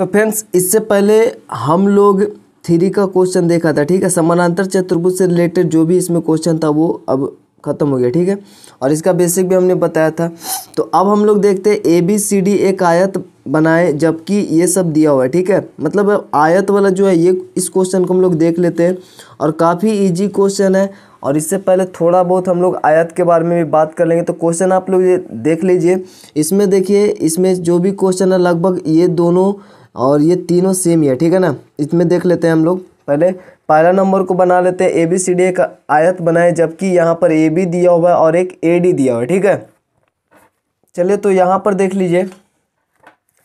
तो फ्रेंड्स इससे पहले हम लोग थ्री का क्वेश्चन देखा था, ठीक है। समानांतर चतुर्भुज से रिलेटेड जो भी इसमें क्वेश्चन था वो अब खत्म हो गया, ठीक है। और इसका बेसिक भी हमने बताया था। तो अब हम लोग देखते हैं ABCD एक आयत बनाए जबकि ये सब दिया हुआ है, ठीक है। मतलब आयत वाला जो है ये इस क्वेश्चन को हम लोग देख लेते हैं और काफ़ी इजी क्वेश्चन है। और इससे पहले थोड़ा बहुत हम लोग आयत के बारे में भी बात कर लेंगे। तो क्वेश्चन आप लोग ये देख लीजिए, इसमें देखिए इसमें जो भी क्वेश्चन है लगभग ये दोनों और ये तीनों सेम ही है, ठीक है ना। इसमें देख लेते हैं हम लोग पहला नंबर को बना लेते हैं। ABCD एक आयत बनाए जबकि यहाँ पर AB दिया हुआ है और एक AD दिया हुआ है, ठीक है। चलिए तो यहाँ पर देख लीजिए,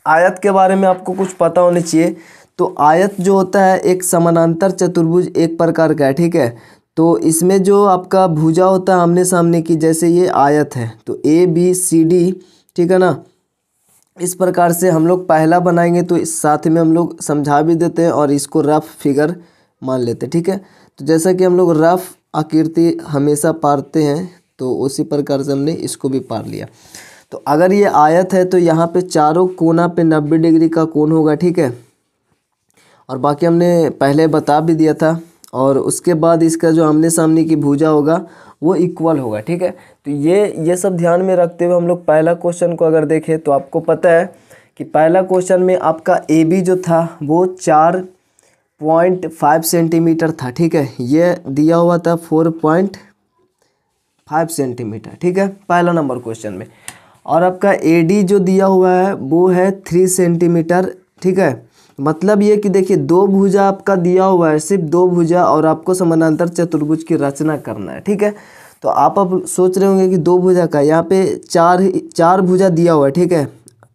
आयत के बारे में आपको कुछ पता होना चाहिए। तो आयत जो होता है एक समानांतर चतुर्भुज एक प्रकार का है, ठीक है। तो इसमें जो आपका भुजा होता है आमने सामने की, जैसे ये आयत है तो ABCD, ठीक है ना। इस प्रकार से हम लोग पहला बनाएंगे तो इस साथ में हम लोग समझा भी देते हैं और इसको रफ फिगर मान लेते हैं, ठीक है। तो जैसा कि हम लोग रफ आकृति हमेशा पारते हैं तो उसी प्रकार से हमने इसको भी पार लिया। तो अगर ये आयत है तो यहाँ पे चारों कोना पे 90 डिग्री का कोण होगा, ठीक है। और बाकी हमने पहले बता भी दिया था। और उसके बाद इसका जो आमने सामने की भुजा होगा वो इक्वल होगा, ठीक है। तो ये सब ध्यान में रखते हुए हम लोग पहला क्वेश्चन को अगर देखें तो आपको पता है कि पहला क्वेश्चन में आपका AB जो था वो 4.5 सेंटीमीटर था, ठीक है। ये दिया हुआ था 4.5 सेंटीमीटर, ठीक है, पहला नंबर क्वेश्चन में। और आपका AD जो दिया हुआ है वो है 3 सेंटीमीटर, ठीक है। मतलब ये कि देखिए दो भुजा आपका दिया हुआ है, सिर्फ दो भुजा, और आपको समानांतर चतुर्भुज की रचना करना है, ठीक है। तो आप अब सोच रहे होंगे कि दो भुजा का, यहाँ पे चार भुजा दिया हुआ है, ठीक है,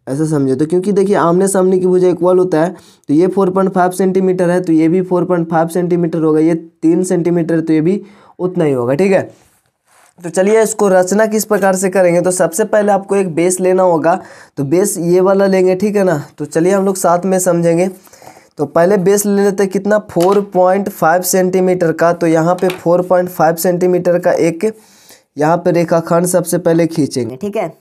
ऐसा समझे। तो क्योंकि देखिए आमने सामने की भुजा इक्वल होता है तो ये 4.5 सेंटीमीटर है तो ये भी 4.5 सेंटीमीटर होगा, ये 3 सेंटीमीटर तो ये भी उतना ही होगा, ठीक है। तो चलिए इसको रचना किस प्रकार से करेंगे। तो सबसे पहले आपको एक बेस लेना होगा, तो बेस ये वाला लेंगे, ठीक है ना। तो चलिए हम लोग साथ में समझेंगे। तो पहले बेस ले लेते हैं कितना, 4.5 सेंटीमीटर का। तो यहाँ पे 4.5 सेंटीमीटर का एक यहाँ पे रेखाखंड सबसे पहले खींचेंगे, ठीक है।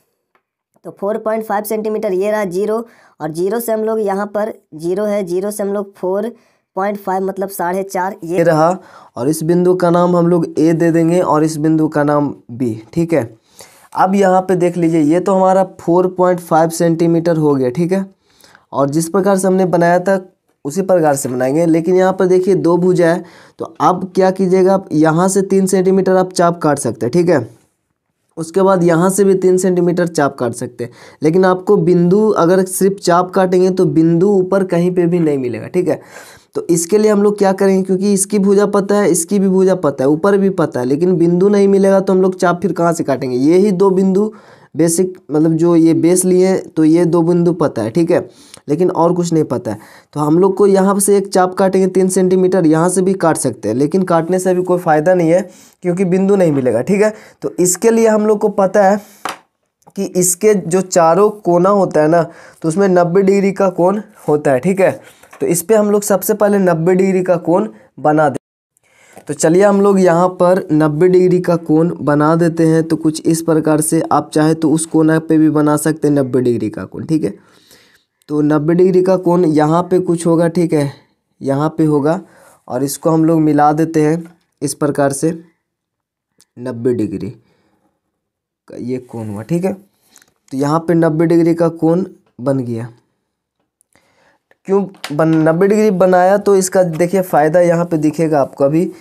तो 4.5 सेंटीमीटर ये रहा जीरो, और जीरो से हम लोग यहाँ पर जीरो है, जीरो से हम लोग 4.5 मतलब 4.5 ये रहा। और इस बिंदु का नाम हम लोग A दे देंगे और इस बिंदु का नाम B, ठीक है। अब यहाँ पे देख लीजिए ये तो हमारा 4.5 सेंटीमीटर हो गया, ठीक है। और जिस प्रकार से हमने बनाया था उसी प्रकार से बनाएंगे। लेकिन यहाँ पर देखिए दो भुजा है, तो अब क्या कीजिएगा, आप यहाँ से 3 सेंटीमीटर आप चाप काट सकते हैं, ठीक है। उसके बाद यहाँ से भी 3 सेंटीमीटर चाप काट सकते हैं। लेकिन आपको बिंदु अगर सिर्फ चाप काटेंगे तो बिंदु ऊपर कहीं पे भी नहीं मिलेगा, ठीक है। तो इसके लिए हम लोग क्या करेंगे, क्योंकि इसकी भुजा पता है, इसकी भी भुजा पता है, ऊपर भी पता है, लेकिन बिंदु नहीं मिलेगा तो हम लोग चाप फिर कहाँ से काटेंगे। ये ही दो बिंदु बेसिक, मतलब जो ये बेस लिए तो ये दो बिंदु पता है, ठीक है, लेकिन और कुछ नहीं पता है। तो हम लोग को यहाँ से एक चाप काटेंगे 3 सेंटीमीटर, यहाँ से भी काट सकते हैं, लेकिन काटने से भी कोई फ़ायदा नहीं है क्योंकि बिंदु नहीं मिलेगा, ठीक है। तो इसके लिए हम लोग को पता है कि इसके जो चारों कोना होता है ना, तो उसमें 90 डिग्री का कोण होता है, ठीक है। तो इस पर हम लोग सबसे पहले 90 डिग्री का कोण बना दें। तो चलिए हम लोग यहाँ पर 90 डिग्री का कोण बना देते हैं। तो कुछ इस प्रकार से, आप चाहे तो उस कोना पे भी बना सकते हैं 90 डिग्री का कोण, ठीक है। तो 90 डिग्री का कोण यहाँ पे कुछ होगा, ठीक है, यहाँ पे होगा, और इसको हम लोग मिला देते हैं इस प्रकार से 90 डिग्री का ये कोण हुआ, ठीक है। तो यहाँ पे 90 डिग्री का कोण बन गया। क्यों 90 डिग्री बनाया, तो इसका देखिए फ़ायदा यहाँ पे दिखेगा आपको अभी।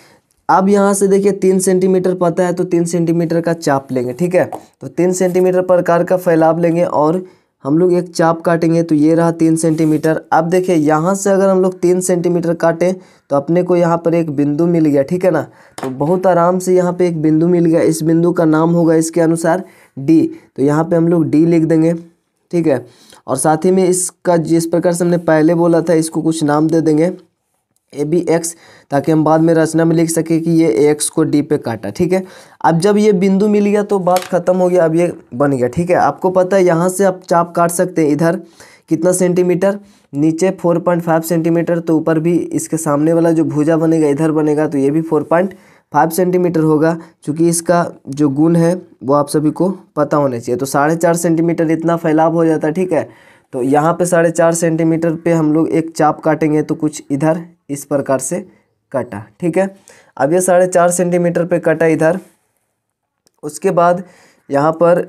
अब यहाँ से देखिए 3 सेंटीमीटर पता है तो 3 सेंटीमीटर का चाप लेंगे, ठीक है। तो 3 सेंटीमीटर प्रकार का फैलाव लेंगे और हम लोग एक चाप काटेंगे। तो ये रहा 3 सेंटीमीटर। अब देखिए यहाँ से अगर हम लोग 3 सेंटीमीटर काटें तो अपने को यहाँ पर एक बिंदु मिल गया, ठीक है ना। तो बहुत आराम से यहाँ पे एक बिंदु मिल गया। इस बिंदु का नाम होगा इसके अनुसार D। तो यहाँ पे हम लोग D लिख देंगे, ठीक है। और साथ ही में इसका जिस प्रकार से हमने पहले बोला था इसको कुछ नाम दे देंगे ABX, ताकि हम बाद में रचना में लिख सके कि ये AX को D पे काटा, ठीक है। अब जब ये बिंदु मिल गया तो बात खत्म हो गया, अब ये बन गया, ठीक है। आपको पता है यहाँ से आप चाप काट सकते हैं। इधर कितना सेंटीमीटर, नीचे 4.5 सेंटीमीटर, तो ऊपर भी इसके सामने वाला जो भुजा बनेगा इधर बनेगा, तो ये भी 4.5 सेंटीमीटर होगा। चूँकि इसका जो गुण है वो आप सभी को पता होना चाहिए। तो 4.5 सेंटीमीटर इतना फैलाव हो जाता है, ठीक है। तो यहाँ पे 4.5 सेंटीमीटर पे हम लोग एक चाप काटेंगे तो कुछ इधर इस प्रकार से कटा, ठीक है। अब ये 4.5 सेंटीमीटर पे कटा इधर। उसके बाद यहाँ पर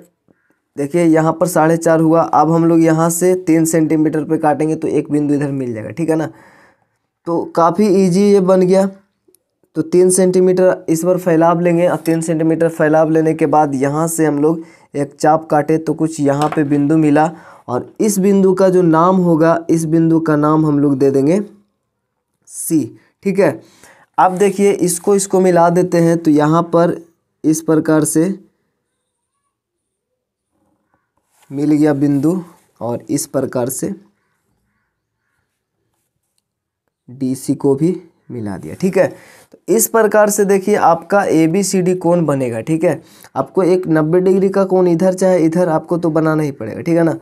देखिए यहाँ पर 4.5 हुआ। अब हम लोग यहाँ से 3 सेंटीमीटर पे काटेंगे तो एक बिंदु इधर मिल जाएगा, ठीक है ना। तो काफ़ी इजी ये बन गया। तो 3 सेंटीमीटर इस पर फैलाव लेंगे और 3 सेंटीमीटर फैलाव लेने के बाद यहाँ से हम लोग एक चाप काटे तो कुछ यहाँ पे बिंदु मिला, और इस बिंदु का जो नाम होगा, इस बिंदु का नाम हम लोग दे देंगे सी, ठीक है। अब देखिए इसको मिला देते हैं तो यहाँ पर इस प्रकार से मिल गया बिंदु, और इस प्रकार से DC को भी मिला दिया, ठीक है। तो इस प्रकार से देखिए आपका ABCD कोण बनेगा, ठीक है। आपको एक 90 डिग्री का कोण इधर चाहे इधर आपको तो बनाना ही पड़ेगा, ठीक है ना।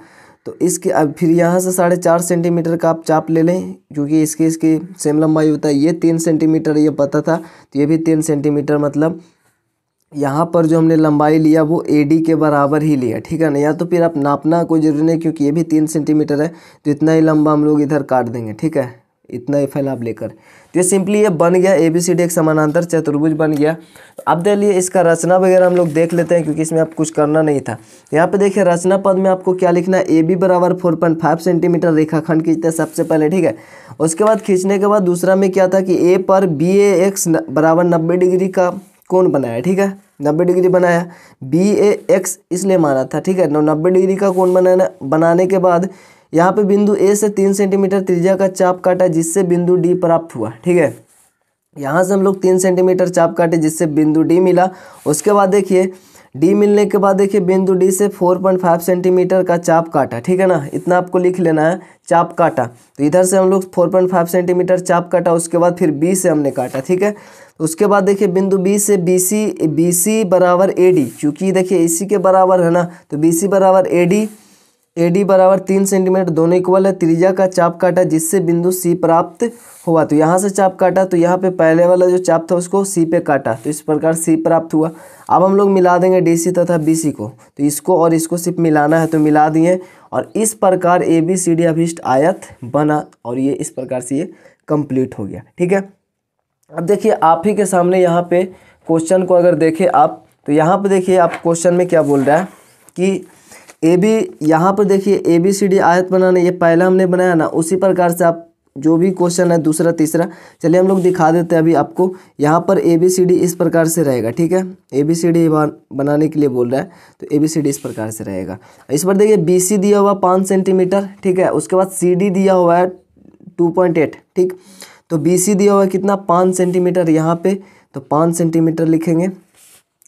तो इसके अब फिर यहाँ से 4.5 सेंटीमीटर का आप चाप ले लें, क्योंकि इसकी सेम लंबाई होता है। ये 3 सेंटीमीटर ये पता था, तो ये भी 3 सेंटीमीटर, मतलब यहाँ पर जो हमने लंबाई लिया वो AD के बराबर ही लिया, ठीक है ना। या तो फिर आप नापना कोई ज़रूरी नहीं, क्योंकि ये भी 3 सेंटीमीटर है, तो इतना ही लंबा हम लोग इधर काट देंगे, ठीक है, इतना ही फैलाव लेकर। तो ये सिंपली ये बन गया ABCD एक समानांतर चतुर्भुज बन गया। तो अब देखिए इसका रचना वगैरह हम लोग देख लेते हैं, क्योंकि इसमें आप कुछ करना नहीं था। यहाँ पे देखिए रचना पद में आपको क्या लिखना है, AB बराबर 4.5 सेंटीमीटर रेखाखंड खींचते हैं सबसे पहले, ठीक है। उसके बाद खींचने के बाद दूसरा में क्या था कि A पर BAX बराबर 90 डिग्री का कोण बनाया, ठीक है, 90 डिग्री बनाया। BAX इसलिए माना था, ठीक है। 90 डिग्री का कोण बनाने के बाद यहाँ पे बिंदु A से 3 सेंटीमीटर त्रिज्या का चाप काटा, जिससे बिंदु D प्राप्त हुआ, ठीक है। यहाँ से हम लोग 3 सेंटीमीटर चाप काटे, जिससे बिंदु D मिला। उसके बाद देखिए D मिलने के बाद देखिए बिंदु D से 4.5 सेंटीमीटर का चाप काटा, ठीक है ना। इतना आपको लिख लेना है, चाप काटा। तो इधर से हम लोग 4.5 सेंटीमीटर चाप काटा। उसके बाद फिर B से हमने काटा, ठीक है। उसके बाद देखिए बिंदु B से BC बराबर AD, क्योंकि देखिए इसी के बराबर है ना, तो BC बराबर AD बराबर 3 सेंटीमीटर, दोनों इक्वल है। त्रिज्या का चाप काटा, जिससे बिंदु C प्राप्त हुआ। तो यहाँ से चाप काटा, तो यहाँ पे पहले वाला जो चाप था उसको C पे काटा, तो इस प्रकार C प्राप्त हुआ। अब हम लोग मिला देंगे DC तथा BC को, तो इसको और इसको सिर्फ मिलाना है, तो मिला दिए, और इस प्रकार ABCD अभिष्ट आयत बना, और ये इस प्रकार से ये कंप्लीट हो गया, ठीक है। अब देखिए आप ही के सामने यहाँ पे क्वेश्चन को अगर देखें आप, तो यहाँ पे देखिए आप क्वेश्चन में क्या बोल रहा है कि यहाँ पर देखिए ABCD आयत बनाना, ये पहला हमने बनाया ना, उसी प्रकार से आप जो भी क्वेश्चन है दूसरा तीसरा, चलिए हम लोग दिखा देते हैं अभी आपको। यहाँ पर ABCD इस प्रकार से रहेगा, ठीक है। ABCD बनाने के लिए बोल रहा है, तो ABCD इस प्रकार से रहेगा। इस पर देखिए BC दिया हुआ 5 सेंटीमीटर, ठीक है। उसके बाद CD दिया हुआ है 2.8, ठीक। तो BC दिया हुआ है कितना, 5 सेंटीमीटर यहाँ पे, तो 5 सेंटीमीटर लिखेंगे।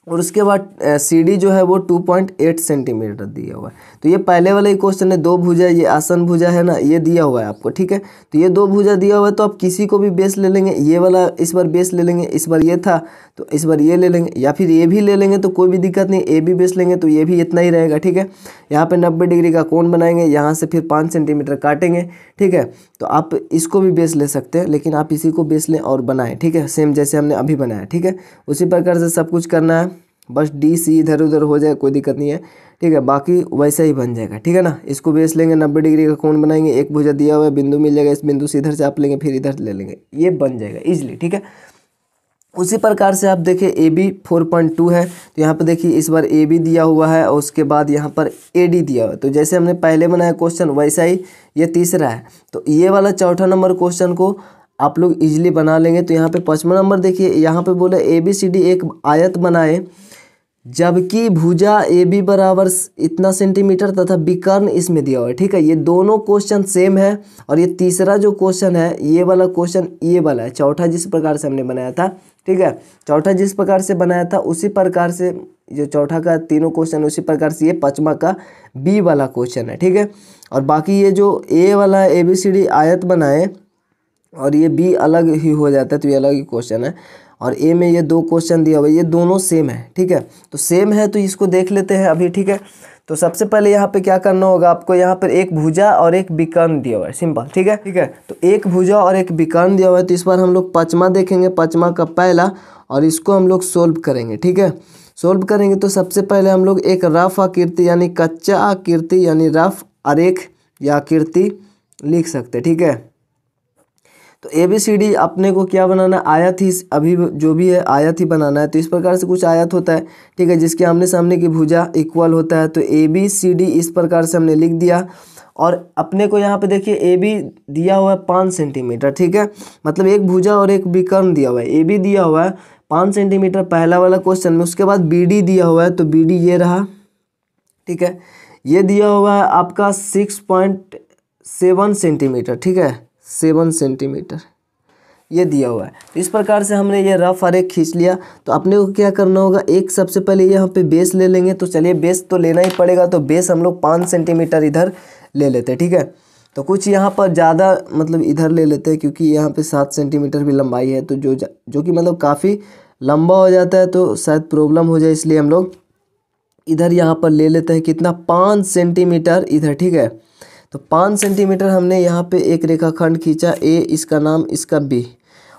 और उसके बाद CD जो है वो 2.8 सेंटीमीटर दिया हुआ है। तो ये पहले वाला ही क्वेश्चन है, 2 भुजा, ये आसन भुजा है ना, ये दिया हुआ है आपको, ठीक है। तो ये 2 भुजा दिया हुआ है, तो आप किसी को भी बेस ले लेंगे, ये वाला इस बार बेस ले लेंगे, इस बार ये था तो इस बार ये ले लेंगे, या फिर ये भी ले लेंगे तो कोई भी दिक्कत नहीं, ए भी बेस लेंगे तो ये भी इतना ही रहेगा, ठीक है। यहाँ पे 90 डिग्री का कोण बनाएंगे, यहाँ से फिर 5 सेंटीमीटर काटेंगे, ठीक है। तो आप इसको भी बेस ले सकते हैं, लेकिन आप इसी को बेस लें और बनाएं, ठीक है, सेम जैसे हमने अभी बनाया, ठीक है। उसी प्रकार से सब कुछ करना है, बस DC इधर उधर हो जाए कोई दिक्कत नहीं है, ठीक है, बाकी वैसा ही बन जाएगा, ठीक है ना। इसको बेस लेंगे, 90 डिग्री का कोण बनाएंगे, एक भुजा दिया हुआ है, बिंदु मिल जाएगा, इस बिंदु से इधर से आप लेंगे, फिर इधर ले लेंगे, ये बन जाएगा इजीली, ठीक है। उसी प्रकार से आप देखिए AB 4.2 है, तो यहाँ पे देखिए इस बार AB दिया हुआ है, और उसके बाद यहाँ पर AD दिया हुआ है। तो जैसे हमने पहले बनाया क्वेश्चन, वैसा ही ये तीसरा है। तो ये वाला चौथा नंबर क्वेश्चन को आप लोग इजीली बना लेंगे। तो यहाँ पे 5वां नंबर देखिए, यहाँ पे बोला ABCD एक आयत बनाए, जबकि भुजा AB बराबर इतना सेंटीमीटर तथा विकर्ण इसमें दिया हुआ है, ठीक है। ये दोनों क्वेश्चन सेम है, और ये तीसरा जो क्वेश्चन है, ये वाला क्वेश्चन ये वाला है, चौथा जिस प्रकार से हमने बनाया था, ठीक है। चौथा जिस प्रकार से बनाया था उसी प्रकार से जो चौथा का तीनों क्वेश्चन, उसी प्रकार से ये 5वां का B वाला क्वेश्चन है, ठीक है। और बाकी ये जो A वाला ABCD आयत बनाए और ये B अलग ही हो जाता है, तो ये अलग ही क्वेश्चन है। और A में ये 2 क्वेश्चन दिया हुआ है, ये दोनों सेम है, ठीक है। तो सेम है तो इसको देख लेते हैं अभी, ठीक है। तो सबसे पहले यहाँ पे क्या करना होगा आपको, यहाँ पर एक भुजा और एक विकर्ण दिया हुआ है, सिंपल, ठीक है, ठीक है। तो एक भुजा और एक विकर्ण दिया हुआ है, तो इस बार हम लोग 5वां देखेंगे, 5वां का पहला, और इसको हम लोग सोल्व करेंगे, ठीक है। सोल्व करेंगे तो सबसे पहले हम लोग एक रफ आकृति यानी कच्चा आकृति यानी रफ आरेख या आकृति लिख सकते हैं, ठीक है। तो ABCD अपने को क्या बनाना है, आयत ही अभी जो भी है आयत ही बनाना है। तो इस प्रकार से कुछ आयत होता है, ठीक है, जिसके आमने सामने की भुजा इक्वल होता है। तो ABCD इस प्रकार से हमने लिख दिया। और अपने को यहाँ पे देखिए AB दिया हुआ है 5 सेंटीमीटर, ठीक है, मतलब एक भुजा और एक विकर्ण दिया हुआ है। AB दिया हुआ है 5 सेंटीमीटर पहला वाला क्वेश्चन में, उसके बाद BD दिया हुआ है, तो BD ये रहा, ठीक है। ये दिया हुआ है आपका 6.7 सेंटीमीटर, ठीक है, 7 सेंटीमीटर ये दिया हुआ है। तो इस प्रकार से हमने ये रफ आरेख खींच लिया। तो अपने को क्या करना होगा, एक सबसे पहले यहाँ पे बेस ले लेंगे। तो चलिए बेस तो लेना ही पड़ेगा, तो बेस हम लोग 5 सेंटीमीटर इधर ले लेते हैं, ठीक है। तो कुछ यहाँ पर ज़्यादा मतलब इधर ले लेते हैं, क्योंकि यहाँ पे 7 सेंटीमीटर भी लंबाई है, तो जो कि मतलब काफ़ी लंबा हो जाता है, तो शायद प्रॉब्लम हो जाए, इसलिए हम लोग इधर यहाँ पर ले लेते हैं कितना, 5 सेंटीमीटर इधर, ठीक है। तो 5 सेंटीमीटर हमने यहाँ पे एक रेखाखंड खींचा, A इसका नाम, इसका B।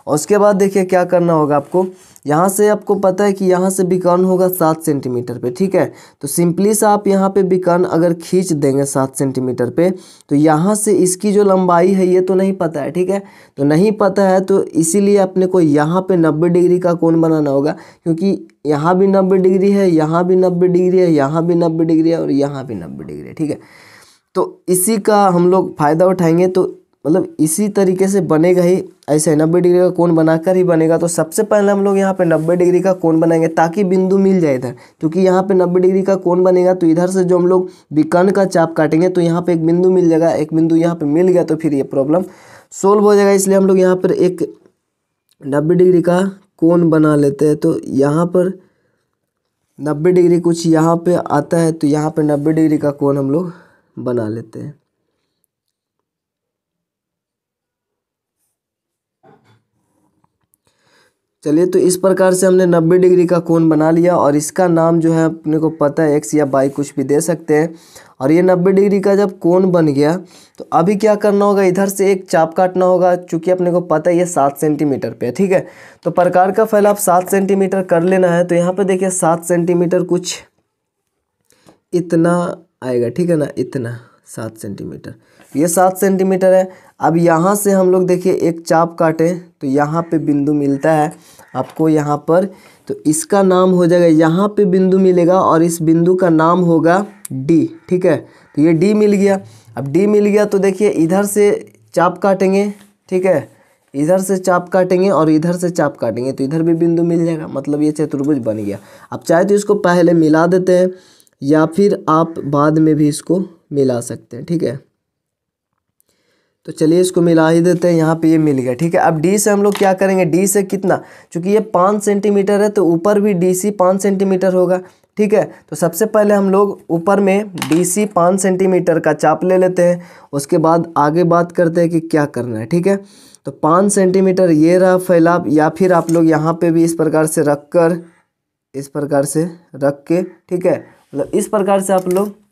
और उसके बाद देखिए क्या करना होगा आपको, यहाँ से आपको पता है कि यहाँ से विकर्ण होगा 7 सेंटीमीटर पे, ठीक है। तो सिंपली सा आप यहाँ पे विकर्ण अगर खींच देंगे 7 सेंटीमीटर पे, तो यहाँ से इसकी जो लंबाई है ये तो नहीं पता है, ठीक है। तो नहीं पता है, तो इसीलिए अपने को यहाँ पे 90 डिग्री का कोण बनाना होगा, क्योंकि यहाँ भी 90 डिग्री है, यहाँ भी 90 डिग्री है, यहाँ भी 90 डिग्री है और यहाँ भी 90 डिग्री है, ठीक है। तो इसी का हम लोग फ़ायदा उठाएंगे, तो मतलब इसी तरीके से बनेगा ही, ऐसे 90 डिग्री का कोण बनाकर ही बनेगा। तो सबसे पहले हम लोग यहाँ पे 90 डिग्री का कोण बनाएंगे, ताकि बिंदु मिल जाए इधर, क्योंकि यहाँ पे 90 डिग्री का कोण बनेगा तो इधर से जो हम लोग विकर्ण का चाप काटेंगे तो यहाँ पे एक बिंदु मिल जाएगा। एक बिंदु यहाँ पे मिल गया तो फिर ये प्रॉब्लम सोल्व हो जाएगा। इसलिए हम लोग यहाँ पर एक 90 डिग्री का कोण बना लेते हैं। तो यहाँ पर 90 डिग्री कुछ यहाँ पे आता है, तो यहाँ पर 90 डिग्री का कोण हम लोग बना लेते हैं। चलिए, तो इस प्रकार से हमने 90 डिग्री का कोण बना लिया, और इसका नाम जो है अपने को पता है x या y कुछ भी दे सकते हैं। और ये 90 डिग्री का जब कोण बन गया, तो अभी क्या करना होगा, इधर से एक चाप काटना होगा, चूँकि अपने को पता है ये 7 सेंटीमीटर पे है, ठीक है। तो प्रकार का फैलाव 7 सेंटीमीटर कर लेना है। तो यहाँ पे देखिए 7 सेंटीमीटर कुछ इतना आएगा, ठीक है ना, इतना 7 सेंटीमीटर, ये 7 सेंटीमीटर है। अब यहाँ से हम लोग देखिए एक चाप काटें, तो यहाँ पे बिंदु मिलता है आपको यहाँ पर, तो इसका नाम हो जाएगा, यहाँ पे बिंदु मिलेगा और इस बिंदु का नाम होगा D, ठीक है। तो ये D मिल गया। अब D मिल गया तो देखिए इधर से चाप काटेंगे, ठीक है, इधर से चाप काटेंगे और इधर से चाप काटेंगे, तो इधर भी बिंदु मिल जाएगा, मतलब ये चतुर्भुज बन गया। अब चाहे तो इसको पहले मिला देते हैं, या फिर आप बाद में भी इसको मिला सकते हैं, ठीक है। तो चलिए इसको मिला ही देते हैं, यहाँ पे ये मिल गया, ठीक है। अब D से हम लोग क्या करेंगे, D से कितना, चूँकि ये 5 सेंटीमीटर है तो ऊपर भी DC 5 सेंटीमीटर होगा, ठीक है। तो सबसे पहले हम लोग ऊपर में DC 5 सेंटीमीटर का चाप ले लेते हैं, उसके बाद आगे बात करते हैं कि क्या करना है, ठीक है। तो 5 सेंटीमीटर ये रहा फैलाव, या फिर आप लोग यहाँ पे भी इस प्रकार से रख कर, इस प्रकार से रख के, ठीक है, मतलब इस प्रकार से आप लोग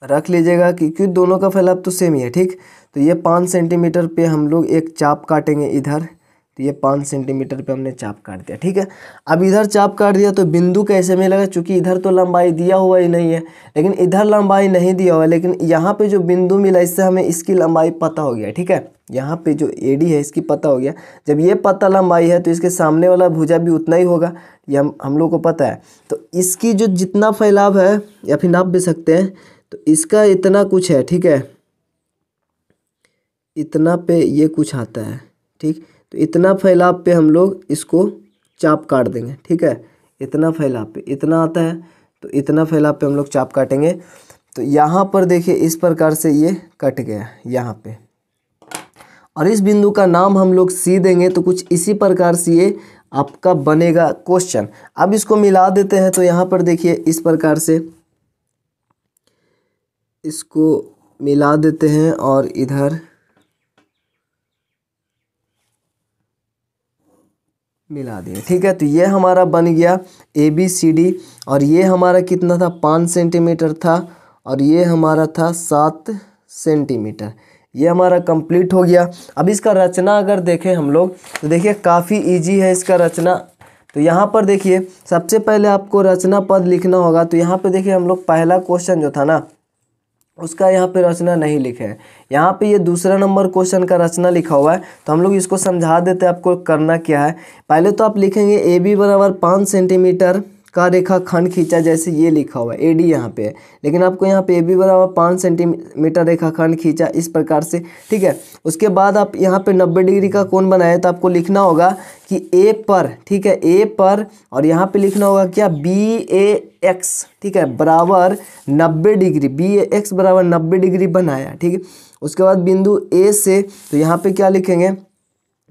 रख लीजिएगा, क्योंकि दोनों का फैलाव तो सेम ही है, ठीक। तो ये 5 सेंटीमीटर पे हम लोग एक चाप काटेंगे इधर, तो ये 5 सेंटीमीटर पे हमने चाप काट दिया, ठीक है। अब इधर चाप काट दिया तो बिंदु कैसे मिलेगा, चूँकि इधर तो लंबाई दिया हुआ ही नहीं है, लेकिन इधर लंबाई नहीं दिया हुआ है, लेकिन यहाँ पे जो बिंदु मिला इससे हमें इसकी लंबाई पता हो गया, ठीक है। यहाँ पे जो AD है इसकी पता हो गया। जब ये पता लंबाई है तो इसके सामने वाला भुजा भी उतना ही होगा, ये हम लोग को पता है। तो इसकी जो जितना फैलाव है, या फिर नाप भी सकते हैं, तो इसका इतना कुछ है, ठीक है, इतना पे ये कुछ आता है, ठीक। तो इतना फैलाव पे हम लोग इसको चाप काट देंगे, ठीक है। इतना फैलाव पे इतना आता है, तो इतना फैलाव पे हम लोग चाप काटेंगे। तो यहाँ पर देखिए इस प्रकार से ये कट गया यहाँ पे, और इस बिंदु का नाम हम लोग C देंगे। तो कुछ इसी प्रकार से ये आपका बनेगा क्वेश्चन। अब इसको मिला देते हैं, तो यहाँ पर देखिए इस प्रकार से इसको मिला देते हैं, और इधर मिला दिए, ठीक है। तो ये हमारा बन गया ABCD, और ये हमारा कितना था, 5 सेंटीमीटर था, और ये हमारा था 7 सेंटीमीटर। ये हमारा कंप्लीट हो गया। अब इसका रचना अगर देखें हम लोग, तो देखिए काफ़ी इजी है इसका रचना। तो यहाँ पर देखिए सबसे पहले आपको रचना पद लिखना होगा। तो यहाँ पे देखिए हम लोग पहला क्वेश्चन जो था ना, उसका यहाँ पे रचना नहीं लिखे हैं। यहाँ पे ये दूसरा नंबर क्वेश्चन का रचना लिखा हुआ है, तो हम लोग इसको समझा देते हैं आपको करना क्या है। पहले तो आप लिखेंगे ए बी बराबर 5 सेंटीमीटर का रेखाखंड खींचा, जैसे ये लिखा हुआ है ए डी यहाँ पे है, लेकिन आपको यहाँ पे ए बी बराबर 5 सेंटीमीटर रेखाखंड खींचा इस प्रकार से, ठीक है। उसके बाद आप यहाँ पे 90 डिग्री का कोण बनाए, तो आपको लिखना होगा कि ए पर, ठीक है, ए पर, और यहाँ पे लिखना होगा क्या, बी ए एक्स, ठीक है, बराबर 90 डिग्री, बी ए एक्स बराबर 90 डिग्री बनाया, ठीक है। उसके बाद बिंदु ए से, तो यहाँ पे क्या लिखेंगे,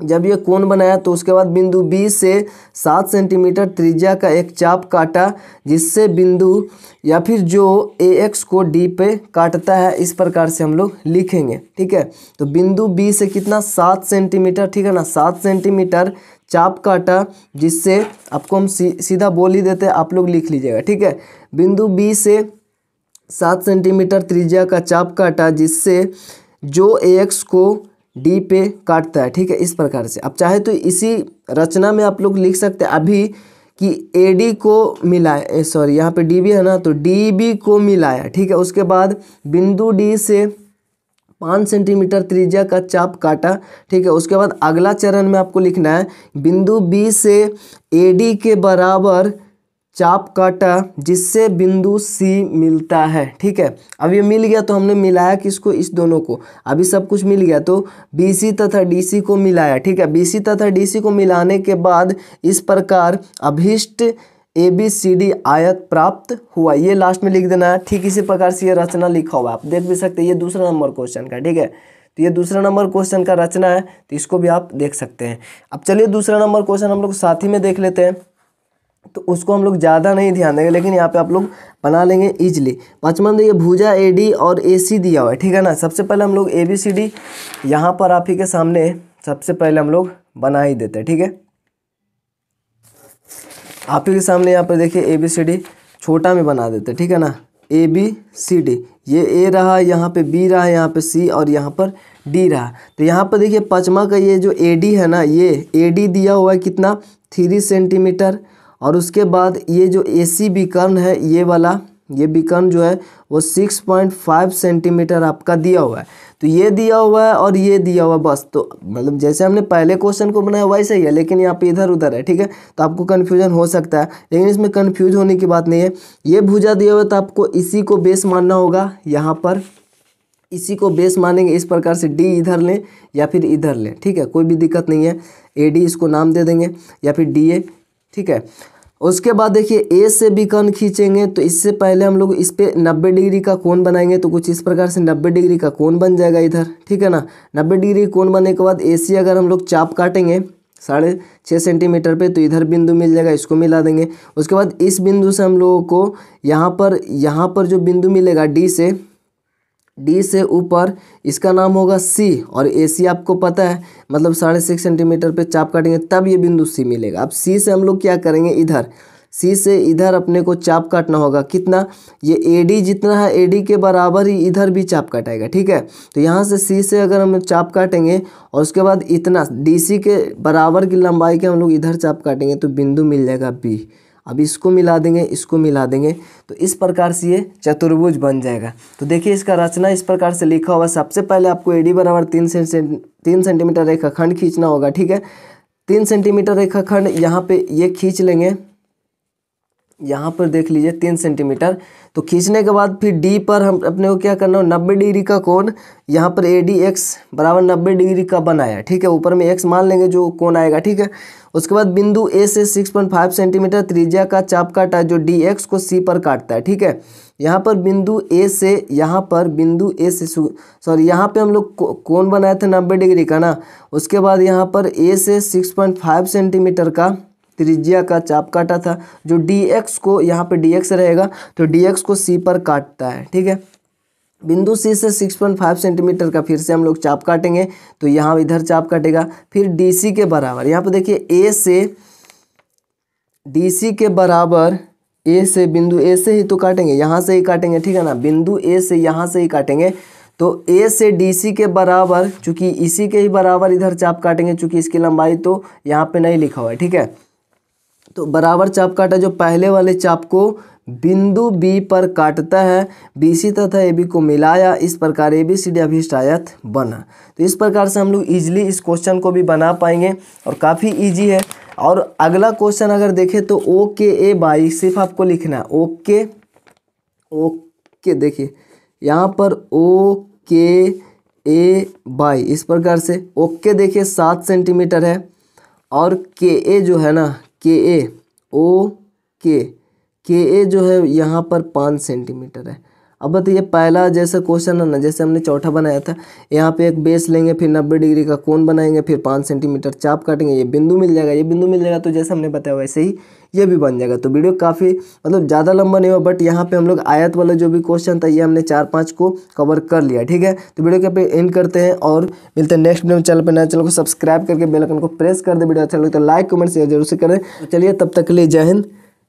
जब ये कोण बनाया तो उसके बाद बिंदु बी से 7 सेंटीमीटर त्रिज्या का एक चाप काटा, जिससे बिंदु या फिर जो ए एक्स को डी पे काटता है, इस प्रकार से हम लोग लिखेंगे, ठीक है। तो बिंदु बी से कितना, 7 सेंटीमीटर, ठीक है ना, 7 सेंटीमीटर चाप काटा, जिससे आपको हम सीधा बोल ही देते हैं, आप लोग लिख लीजिएगा, ठीक है। बिंदु बी से 7 सेंटीमीटर त्रिज्या का चाप काटा, जिससे जो ए एक्स को डी पे काटता है, ठीक है, इस प्रकार से। अब चाहे तो इसी रचना में आप लोग लिख सकते हैं अभी कि ए डी को मिलाया, सॉरी यहाँ पे डी बी है ना, तो डी बी को मिलाया, ठीक है। उसके बाद बिंदु डी से 5 सेंटीमीटर त्रिज्या का चाप काटा, ठीक है। उसके बाद अगला चरण में आपको लिखना है बिंदु बी से ए डी के बराबर चाप काटा, जिससे बिंदु सी मिलता है, ठीक है। अब ये मिल गया तो हमने मिलाया किसको, इस दोनों को, अभी सब कुछ मिल गया तो BC तथा DC को मिलाया, ठीक है। BC तथा DC को मिलाने के बाद इस प्रकार अभीष्ट ABCD आयत प्राप्त हुआ, ये लास्ट में लिख देना है। ठीक इसी प्रकार से ये रचना लिखा हुआ है, आप देख भी सकते हैं, ये दूसरा नंबर क्वेश्चन का, ठीक है। तो ये दूसरा नंबर क्वेश्चन का रचना है, तो इसको भी आप देख सकते हैं। अब चलिए दूसरा नंबर क्वेश्चन हम लोग साथ ही में देख लेते हैं, तो उसको हम लोग ज़्यादा नहीं ध्यान देंगे, लेकिन यहाँ पे आप लोग बना लेंगे इजली। पाँचवा ये भुजा AD और AC दिया हुआ है, ठीक है ना। सबसे पहले हम लोग ABCD यहाँ पर आप ही के सामने सबसे पहले हम लोग बना ही देते हैं, ठीक है। आप ही के सामने यहाँ पर देखिए ABCD छोटा में बना देते हैं, ठीक है ना। ABCD, ये A रहा, यहाँ पे B रहा, यहाँ पे C और यहाँ पर D रहा। तो यहाँ पर देखिए पाँचवा का ये जो AD है ना, ये AD दिया हुआ है कितना, 3 सेंटीमीटर। और उसके बाद ये जो AC विकर्ण है, ये वाला ये विकर्ण जो है वो 6.5 सेंटीमीटर आपका दिया हुआ है। तो ये दिया हुआ है और ये दिया हुआ, बस। तो मतलब जैसे हमने पहले क्वेश्चन को बनाया वैसे ही है, लेकिन यहाँ पे इधर उधर है, ठीक है। तो आपको कन्फ्यूजन हो सकता है, लेकिन इसमें कन्फ्यूज होने की बात नहीं है। ये भुजा दिया हुआ है तो आपको इसी को बेस मानना होगा, यहाँ पर इसी को बेस मानेंगे। इस प्रकार से D इधर लें या फिर इधर लें, ठीक है, कोई भी दिक्कत नहीं है। AD इसको नाम दे देंगे या फिर DA, ठीक है। उसके बाद देखिए A से विकर्ण खींचेंगे, तो इससे पहले हम लोग इस पे 90 डिग्री का कोण बनाएंगे। तो कुछ इस प्रकार से 90 डिग्री का कोण बन जाएगा इधर, ठीक है ना। 90 डिग्री कोण बनने के बाद AC अगर हम लोग चाप काटेंगे 6.5 सेंटीमीटर पे, तो इधर बिंदु मिल जाएगा, इसको मिला देंगे। उसके बाद इस बिंदु से हम लोगों को यहाँ पर जो बिंदु मिलेगा D से ऊपर, इसका नाम होगा C, और AC आपको पता है, मतलब 6.5 सेंटीमीटर पे चाप काटेंगे तब ये बिंदु C मिलेगा। अब C से हम लोग क्या करेंगे, इधर C से इधर अपने को चाप काटना होगा, कितना, ये AD जितना है AD के बराबर ही इधर भी चाप काटेगा, ठीक है। तो यहाँ से C से अगर हम चाप काटेंगे और उसके बाद इतना DC के बराबर की लंबाई के हम लोग इधर चाप काटेंगे, तो बिंदु मिल जाएगा B। अब इसको मिला देंगे, इसको मिला देंगे, तो इस प्रकार से ये चतुर्भुज बन जाएगा। तो देखिए इसका रचना इस प्रकार से लिखा हुआ। सबसे पहले आपको AD बराबर 3 सेंटीमीटर रेखाखंड खींचना होगा, ठीक है। 3 सेंटीमीटर रेखाखंड यहाँ पे ये खींच लेंगे, यहाँ पर देख लीजिए 3 सेंटीमीटर। तो खींचने के बाद फिर D पर हम अपने को क्या करना हो, 90 डिग्री का कोण, यहाँ पर ADX बराबर 90 डिग्री का बनाया, ठीक है। ऊपर में X मान लेंगे जो कोण आएगा, ठीक है। उसके बाद बिंदु A से 6.5 सेंटीमीटर त्रिज्या का चाप काटा, जो DX को C पर काटता है, ठीक है। यहाँ पर बिंदु A से सॉरी यहाँ पे हम लोग कोण बनाए थे 90 डिग्री का ना। उसके बाद यहाँ पर A से 6.5 सेंटीमीटर का त्रिज्या का चाप काटा था, जो DX को, यहाँ पे DX रहेगा तो DX को C पर काटता है, ठीक है। बिंदु C से 6.5 सेंटीमीटर का फिर से हम लोग चाप काटेंगे, तो यहाँ इधर चाप काटेगा। फिर DC के बराबर, यहाँ पे देखिए A से DC के बराबर, A से बिंदु A से ही तो काटेंगे, यहाँ से ही काटेंगे, ठीक है ना। बिंदु A से यहाँ से ही काटेंगे, तो A से DC के बराबर, चूँकि इसी के ही बराबर इधर चाप काटेंगे, चूँकि इसकी लंबाई तो यहाँ पे नहीं लिखा हुआ है, ठीक है। तो बराबर चाप काटा, जो पहले वाले चाप को बिंदु बी पर काटता है, बीसी तथा एबी को मिलाया, इस प्रकार एबीसीडी अभिष्ट आयत बना। तो इस प्रकार से हम लोग इजीली इस क्वेश्चन को भी बना पाएंगे और काफ़ी इजी है। और अगला क्वेश्चन अगर देखें तो ओ के ए बाई, सिर्फ आपको लिखना है ओके देखिए यहाँ पर ओ के ए बाई, इस प्रकार से ओके देखिए 7 सेंटीमीटर है और के ए जो है ना के ए ओ के ए जो है यहाँ पर 5 सेंटीमीटर है। अब बताइए पहला जैसा क्वेश्चन है ना, जैसे हमने चौथा बनाया था, यहाँ पे एक बेस लेंगे, फिर 90 डिग्री का कोण बनाएंगे, फिर 5 सेंटीमीटर चाप काटेंगे, ये बिंदु मिल जाएगा, ये बिंदु मिल जाएगा। तो जैसे हमने बताया वैसे ही ये भी बन जाएगा। तो वीडियो काफ़ी मतलब ज़्यादा लंबा नहीं हुआ, बट यहाँ पे हम लोग आयत वाला जो भी क्वेश्चन था ये हमने 4-5 को कवर कर लिया। ठीक है, तो वीडियो के पे एंड करते हैं और मिलते हैं नेक्स्ट वीडियो में। चैनल पर नए चैनल को सब्सक्राइब करके बेल आइकन को प्रेस कर दे। वीडियो अच्छा लगे तो लाइक कमेंट शेयर जरूर से करें। चलिए तब तक के लिए जय हिंद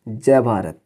जय भारत।